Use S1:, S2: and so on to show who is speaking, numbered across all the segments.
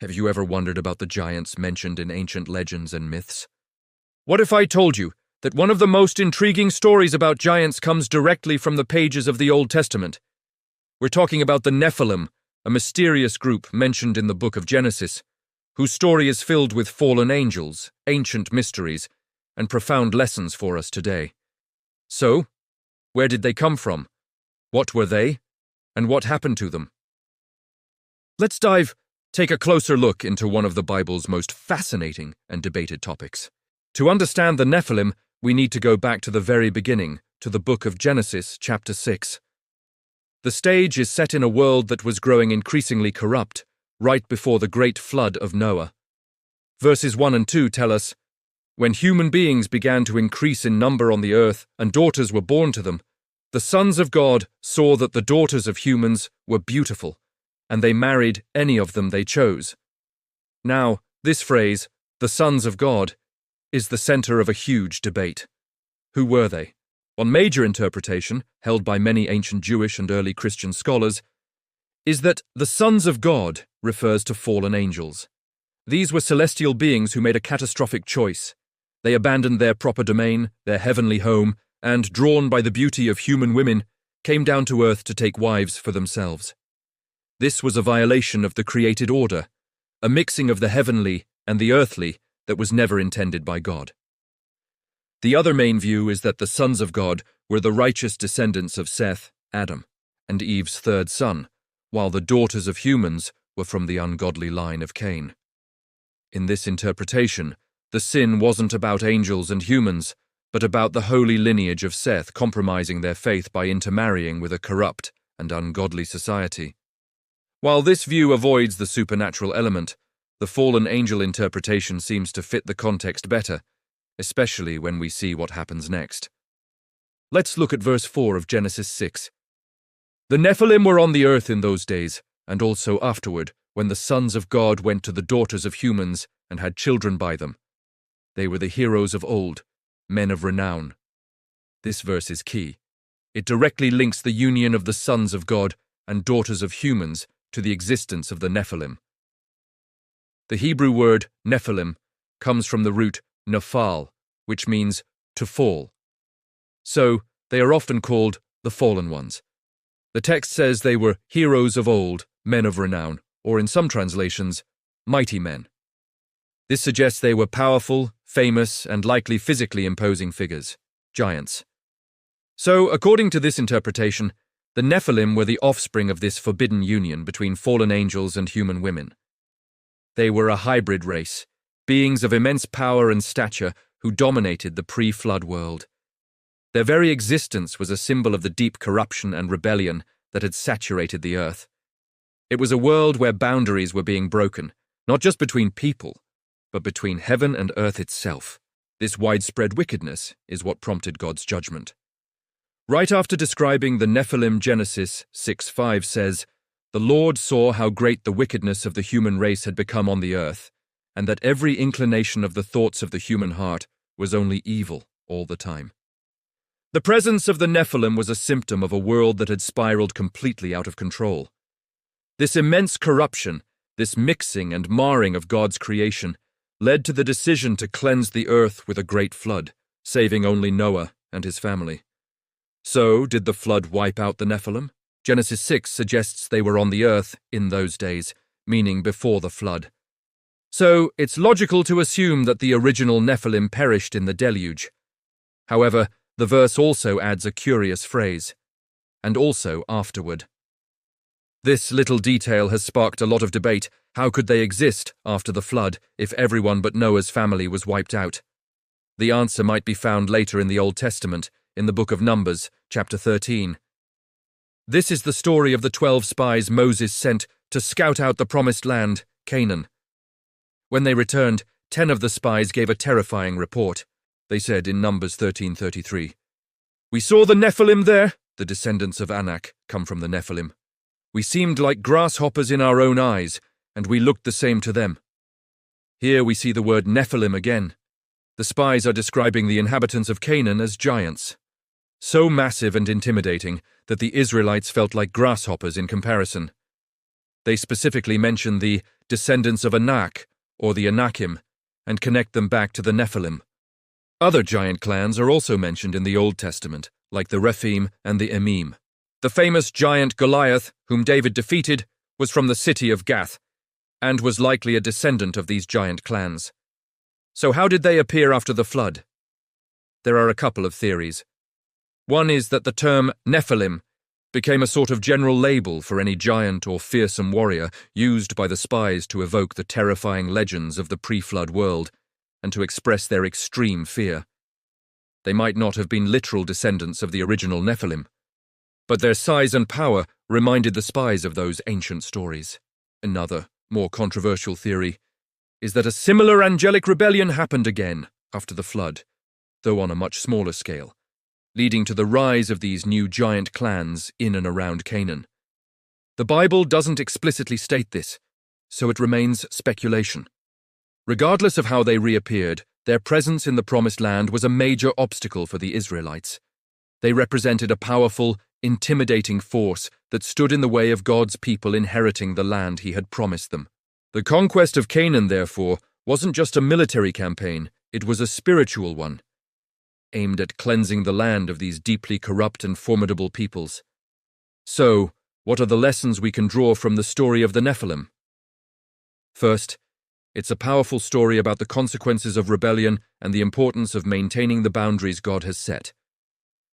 S1: Have you ever wondered about the giants mentioned in ancient legends and myths? What if I told you that one of the most intriguing stories about giants comes directly from the pages of the Old Testament? We're talking about the Nephilim, a mysterious group mentioned in the book of Genesis, whose story is filled with fallen angels, ancient mysteries, and profound lessons for us today. So, where did they come from? What were they? And what happened to them? Let's take a closer look into one of the Bible's most fascinating and debated topics. To understand the Nephilim, we need to go back to the very beginning, to the book of Genesis, chapter 6. The stage is set in a world that was growing increasingly corrupt, right before the great flood of Noah. Verses 1 and 2 tell us, "When human beings began to increase in number on the earth and daughters were born to them, the sons of God saw that the daughters of humans were beautiful, and they married any of them they chose." Now, this phrase, the sons of God, is the center of a huge debate. Who were they? One major interpretation, held by many ancient Jewish and early Christian scholars, is that the sons of God refers to fallen angels. These were celestial beings who made a catastrophic choice. They abandoned their proper domain, their heavenly home, and, drawn by the beauty of human women, came down to earth to take wives for themselves. This was a violation of the created order, a mixing of the heavenly and the earthly that was never intended by God. The other main view is that the sons of God were the righteous descendants of Seth, Adam, and Eve's third son, while the daughters of humans were from the ungodly line of Cain. In this interpretation, the sin wasn't about angels and humans, but about the holy lineage of Seth compromising their faith by intermarrying with a corrupt and ungodly society. While this view avoids the supernatural element, the fallen angel interpretation seems to fit the context better, especially when we see what happens next. Let's look at verse 4 of Genesis 6. "The Nephilim were on the earth in those days, and also afterward, when the sons of God went to the daughters of humans and had children by them. They were the heroes of old, men of renown." This verse is key. It directly links the union of the sons of God and daughters of humans to the existence of the Nephilim. The Hebrew word Nephilim comes from the root nephal, which means to fall. So, they are often called the fallen ones. The text says they were heroes of old, men of renown, or in some translations, mighty men. This suggests they were powerful, famous, and likely physically imposing figures, giants. So, according to this interpretation, the Nephilim were the offspring of this forbidden union between fallen angels and human women. They were a hybrid race, beings of immense power and stature who dominated the pre-flood world. Their very existence was a symbol of the deep corruption and rebellion that had saturated the earth. It was a world where boundaries were being broken, not just between people, but between heaven and earth itself. This widespread wickedness is what prompted God's judgment. Right after describing the Nephilim, Genesis 6:5 says, "The Lord saw how great the wickedness of the human race had become on the earth, and that every inclination of the thoughts of the human heart was only evil all the time." The presence of the Nephilim was a symptom of a world that had spiraled completely out of control. This immense corruption, this mixing and marring of God's creation, led to the decision to cleanse the earth with a great flood, saving only Noah and his family. So, did the flood wipe out the Nephilim? Genesis 6 suggests they were on the earth in those days, meaning before the flood. So, it's logical to assume that the original Nephilim perished in the deluge. However, the verse also adds a curious phrase, "and also afterward." This little detail has sparked a lot of debate. How could they exist after the flood if everyone but Noah's family was wiped out? The answer might be found later in the Old Testament, in the book of Numbers, chapter 13. This is the story of the 12 spies Moses sent to scout out the promised land, Canaan. When they returned, 10 of the spies gave a terrifying report. They said in Numbers 13:33, "We saw the Nephilim there," the descendants of Anak come from the Nephilim. "We seemed like grasshoppers in our own eyes, and we looked the same to them." Here we see the word Nephilim again. The spies are describing the inhabitants of Canaan as giants, so massive and intimidating that the Israelites felt like grasshoppers in comparison. They specifically mention the descendants of Anak, or the Anakim, and connect them back to the Nephilim. Other giant clans are also mentioned in the Old Testament, like the Rephaim and the Emim. The famous giant Goliath, whom David defeated, was from the city of Gath, and was likely a descendant of these giant clans. So how did they appear after the flood? There are a couple of theories. One is that the term Nephilim became a sort of general label for any giant or fearsome warrior used by the spies to evoke the terrifying legends of the pre-flood world and to express their extreme fear. They might not have been literal descendants of the original Nephilim, but their size and power reminded the spies of those ancient stories. Another, more controversial theory is that a similar angelic rebellion happened again after the flood, though on a much smaller scale, leading to the rise of these new giant clans in and around Canaan. The Bible doesn't explicitly state this, so it remains speculation. Regardless of how they reappeared, their presence in the Promised Land was a major obstacle for the Israelites. They represented a powerful, intimidating force that stood in the way of God's people inheriting the land He had promised them. The conquest of Canaan, therefore, wasn't just a military campaign, it was a spiritual one, aimed at cleansing the land of these deeply corrupt and formidable peoples. So, what are the lessons we can draw from the story of the Nephilim? First, it's a powerful story about the consequences of rebellion and the importance of maintaining the boundaries God has set.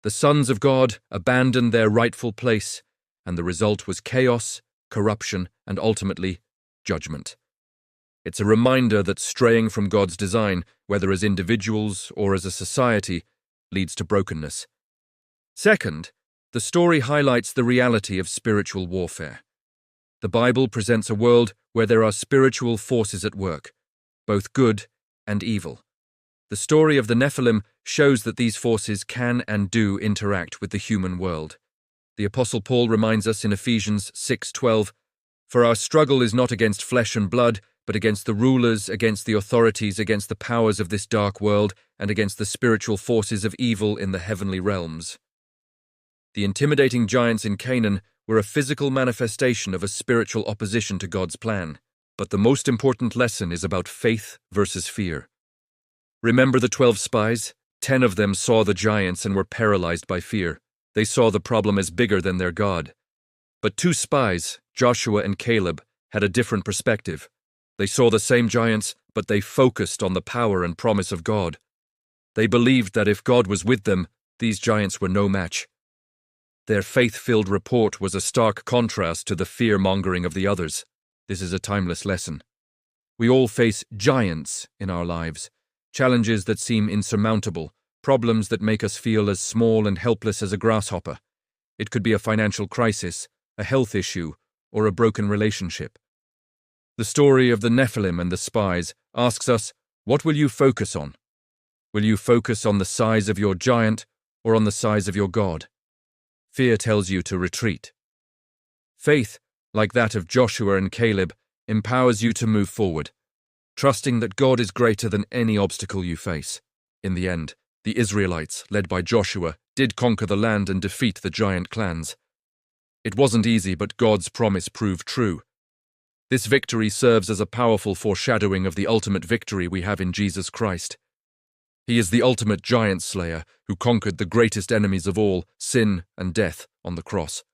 S1: The sons of God abandoned their rightful place, and the result was chaos, corruption, and ultimately, judgment. It's a reminder that straying from God's design, whether as individuals or as a society, leads to brokenness. Second, the story highlights the reality of spiritual warfare. The Bible presents a world where there are spiritual forces at work, both good and evil. The story of the Nephilim shows that these forces can and do interact with the human world. The Apostle Paul reminds us in Ephesians 6:12, "For our struggle is not against flesh and blood, but against the rulers, against the authorities, against the powers of this dark world, and against the spiritual forces of evil in the heavenly realms." The intimidating giants in Canaan were a physical manifestation of a spiritual opposition to God's plan. But the most important lesson is about faith versus fear. Remember the 12 spies? 10 of them saw the giants and were paralyzed by fear. They saw the problem as bigger than their God. But 2 spies, Joshua and Caleb, had a different perspective. They saw the same giants, but they focused on the power and promise of God. They believed that if God was with them, these giants were no match. Their faith-filled report was a stark contrast to the fear-mongering of the others. This is a timeless lesson. We all face giants in our lives, challenges that seem insurmountable, problems that make us feel as small and helpless as a grasshopper. It could be a financial crisis, a health issue, or a broken relationship. The story of the Nephilim and the spies asks us, what will you focus on? Will you focus on the size of your giant or on the size of your God? Fear tells you to retreat. Faith, like that of Joshua and Caleb, empowers you to move forward, trusting that God is greater than any obstacle you face. In the end, the Israelites, led by Joshua, did conquer the land and defeat the giant clans. It wasn't easy, but God's promise proved true. This victory serves as a powerful foreshadowing of the ultimate victory we have in Jesus Christ. He is the ultimate giant slayer who conquered the greatest enemies of all, sin and death, on the cross.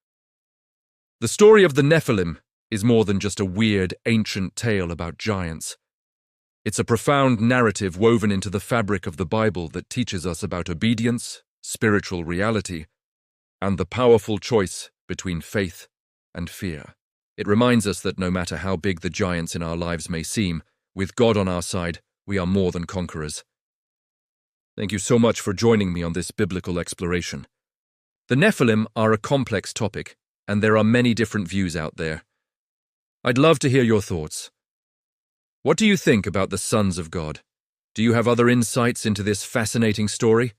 S1: The story of the Nephilim is more than just a weird, ancient tale about giants. It's a profound narrative woven into the fabric of the Bible that teaches us about obedience, spiritual reality, and the powerful choice between faith and fear. It reminds us that no matter how big the giants in our lives may seem, with God on our side, we are more than conquerors. Thank you so much for joining me on this biblical exploration. The Nephilim are a complex topic, and there are many different views out there. I'd love to hear your thoughts. What do you think about the sons of God? Do you have other insights into this fascinating story?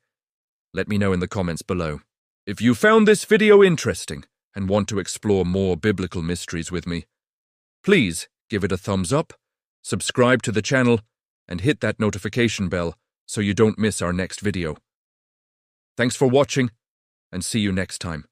S1: Let me know in the comments below. If you found this video interesting and want to explore more biblical mysteries with me, please give it a thumbs up, subscribe to the channel, and hit that notification bell so you don't miss our next video. Thanks for watching, and see you next time.